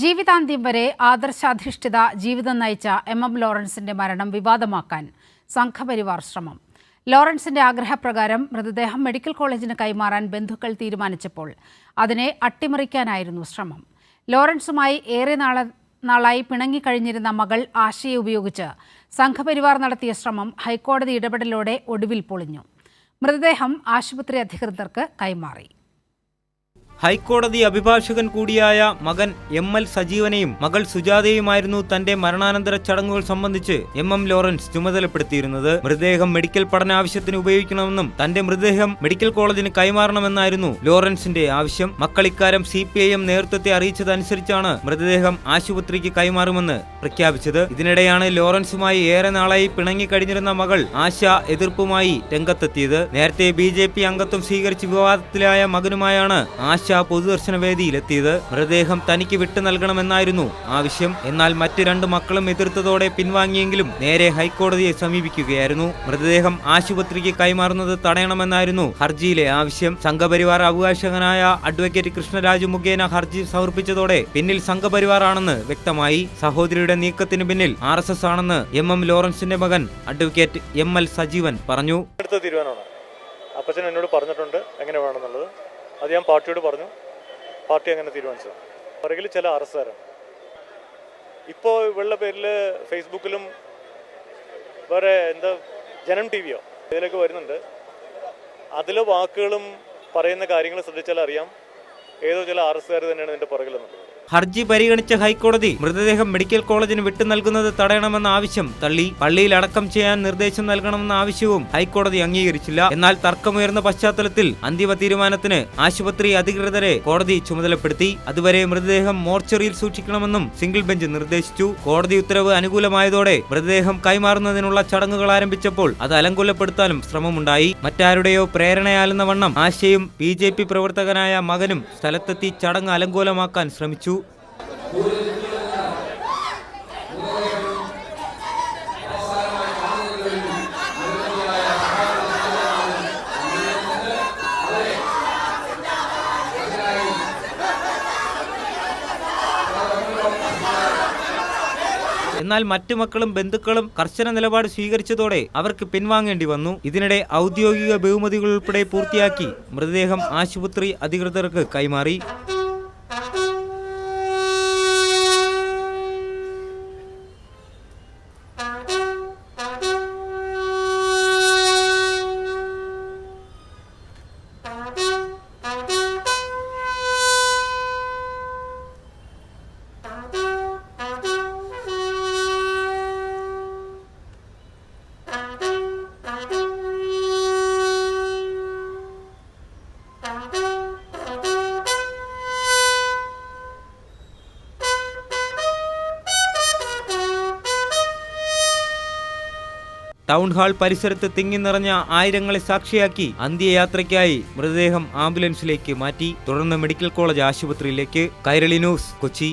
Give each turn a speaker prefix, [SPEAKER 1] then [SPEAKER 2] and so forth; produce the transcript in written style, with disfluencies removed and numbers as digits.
[SPEAKER 1] ജീവിതാന്ത്യം വരെ ആദർശാധിഷ്ഠിത ജീവിതം നയിച്ച എം ലോറൻസിന്റെ മരണം വിവാദമാക്കാൻ സംഘപരിവാർ ശ്രമം. ലോറൻസിന്റെ ആഗ്രഹപ്രകാരം മൃതദേഹം മെഡിക്കൽ കോളേജിന് കൈമാറാൻ ബന്ധുക്കൾ തീരുമാനിച്ചപ്പോൾ അതിനെ അട്ടിമറിക്കാനായിരുന്നു ശ്രമം. ലോറൻസുമായി ഏറെ നാളായി പിണങ്ങിക്കഴിഞ്ഞിരുന്ന മകൾ ആശയെ ഉപയോഗിച്ച് സംഘപരിവാർ നടത്തിയ ശ്രമം ഹൈക്കോടതി ഇടപെടലോടെ ഒടുവിൽ പൊളിഞ്ഞു. മൃതദേഹം ആശുപത്രി അധികൃതർക്ക് കൈമാറി.
[SPEAKER 2] ഹൈക്കോടതി അഭിഭാഷകൻ കൂടിയായ മകൻ എം.എൽ. സജീവനെയും മകൾ സുജാതയുമായിരുന്നു തന്റെ മരണാനന്തര ചടങ്ങുകൾ സംബന്ധിച്ച് എം ലോറൻസ് ചുമതലപ്പെടുത്തിയിരുന്നത്. മൃതദേഹം മെഡിക്കൽ പഠനാവശ്യത്തിന് ഉപയോഗിക്കണമെന്നും തന്റെ മൃതദേഹം മെഡിക്കൽ കോളേജിന് കൈമാറണമെന്നായിരുന്നു ലോറൻസിന്റെ ആവശ്യം. മക്കൾ ഇക്കാര്യം CPIM നേതൃത്വത്തെ അറിയിച്ചതനുസരിച്ചാണ് മൃതദേഹം ആശുപത്രിക്ക് കൈമാറുമെന്ന് പ്രഖ്യാപിച്ചത്. ഇതിനിടെയാണ് ലോറൻസുമായി ഏറെ നാളായി പിണങ്ങിക്കഴിഞ്ഞിരുന്ന മകൾ ആശ എതിർപ്പുമായി രംഗത്തെത്തിയത്. നേരത്തെ BJP അംഗത്വം സ്വീകരിച്ച് വിവാദത്തിലായ മകനുമായാണ് ആശ പൊതുദർശന വേദിയിലെത്തിയത്. മൃതദേഹം തനിക്ക് വിട്ടു നൽകണമെന്നായിരുന്നു ആവശ്യം. എന്നാൽ മറ്റ് രണ്ട് മക്കളും എതിർത്തതോടെ പിൻവാങ്ങിയെങ്കിലും നേരെ ഹൈക്കോടതിയെ സമീപിക്കുകയായിരുന്നു. മൃതദേഹം ആശുപത്രിക്ക് കൈമാറുന്നത് തടയണമെന്നായിരുന്നു ഹർജിയിലെ ആവശ്യം. സംഘപരിവാർ അഭിഭാഷകനായ അഡ്വക്കേറ്റ് കൃഷ്ണരാജു മുഖേന ഹർജി സമർപ്പിച്ചതോടെ പിന്നിൽ സംഘപരിവാർ ആണെന്ന് വ്യക്തമായി. സഹോദരിയുടെ നീക്കത്തിന് പിന്നിൽ RSS ആണെന്ന് എം ലോറൻസിന്റെ മകൻ അഡ്വക്കേറ്റ് M.L. സജീവൻ പറഞ്ഞു.
[SPEAKER 3] അപ്പച്ചൻ എന്നോട് പറഞ്ഞിട്ടുണ്ട് എങ്ങനെ വേണമെന്നുള്ളത്. അത് ഞാൻ പാർട്ടിയോട് പറഞ്ഞു. പാർട്ടി അങ്ങനെ തീരുമാനിച്ചത്. പുറകിൽ ചില അറസ്റ്റുകാരാണ്. ഇപ്പോൾ ഇവളുടെ പേരിൽ ഫേസ്ബുക്കിലും വേറെ ജനം TVയോ ഇതിലൊക്കെ വരുന്നുണ്ട്. അതിലെ വാക്കുകളും പറയുന്ന കാര്യങ്ങൾ ശ്രദ്ധിച്ചാൽ അറിയാം ഏതോ ചില അറസ്റ്റുകാർ തന്നെയാണ് ഇതിൻ്റെ പുറകിലെന്നുള്ളത്.
[SPEAKER 2] ഹർജി പരിഗണിച്ച ഹൈക്കോടതി മൃതദേഹം മെഡിക്കൽ കോളേജിന് വിട്ടു നൽകുന്നത് തടയണമെന്ന ആവശ്യം തള്ളി. പള്ളിയിൽ അടക്കം ചെയ്യാൻ നിർദ്ദേശം നൽകണമെന്ന ആവശ്യവും ഹൈക്കോടതി അംഗീകരിച്ചില്ല. എന്നാൽ തർക്കമുയർന്ന പശ്ചാത്തലത്തിൽ അന്തിമ തീരുമാനത്തിന് ആശുപത്രി അധികൃതരെ കോടതി ചുമതലപ്പെടുത്തി. അതുവരെ മൃതദേഹം മോർച്ചറിയിൽ സൂക്ഷിക്കണമെന്നും സിംഗിൾ ബെഞ്ച് നിർദ്ദേശിച്ചു. കോടതി ഉത്തരവ് അനുകൂലമായതോടെ മൃതദേഹം കൈമാറുന്നതിനുള്ള ചടങ്ങുകൾ ആരംഭിച്ചപ്പോൾ അത് അലങ്കോലപ്പെടുത്താനും ശ്രമമുണ്ടായി. മറ്റാരുടെയോ പ്രേരണയാലെന്ന വണ്ണം ആശയും BJP പ്രവർത്തകനായ മകനും സ്ഥലത്തെത്തി ചടങ്ങ് അലങ്കോലമാക്കാൻ ശ്രമിച്ചു. എന്നാൽ മറ്റു മക്കളും ബന്ധുക്കളും കർശന നിലപാട് സ്വീകരിച്ചതോടെ അവർക്ക് പിൻവാങ്ങേണ്ടി വന്നു. ഇതിനിടെ ഔദ്യോഗിക ബഹുമതികൾ ഉൾപ്പെടെ പൂർത്തിയാക്കി മൃതദേഹം ആശുപത്രി അധികൃതർക്ക് കൈമാറി. ടൗൺ ഹാൾ പരിസരത്ത് തിങ്ങി നിറഞ്ഞ ആയിരങ്ങളെ സാക്ഷിയാക്കി അന്ത്യയാത്രയ്ക്കായി മൃതദേഹം ആംബുലൻസിലേക്ക് മാറ്റി. തുടർന്ന് മെഡിക്കൽ കോളേജ് ആശുപത്രിയിലേക്ക്. കൈരളി ന്യൂസ്, കൊച്ചി.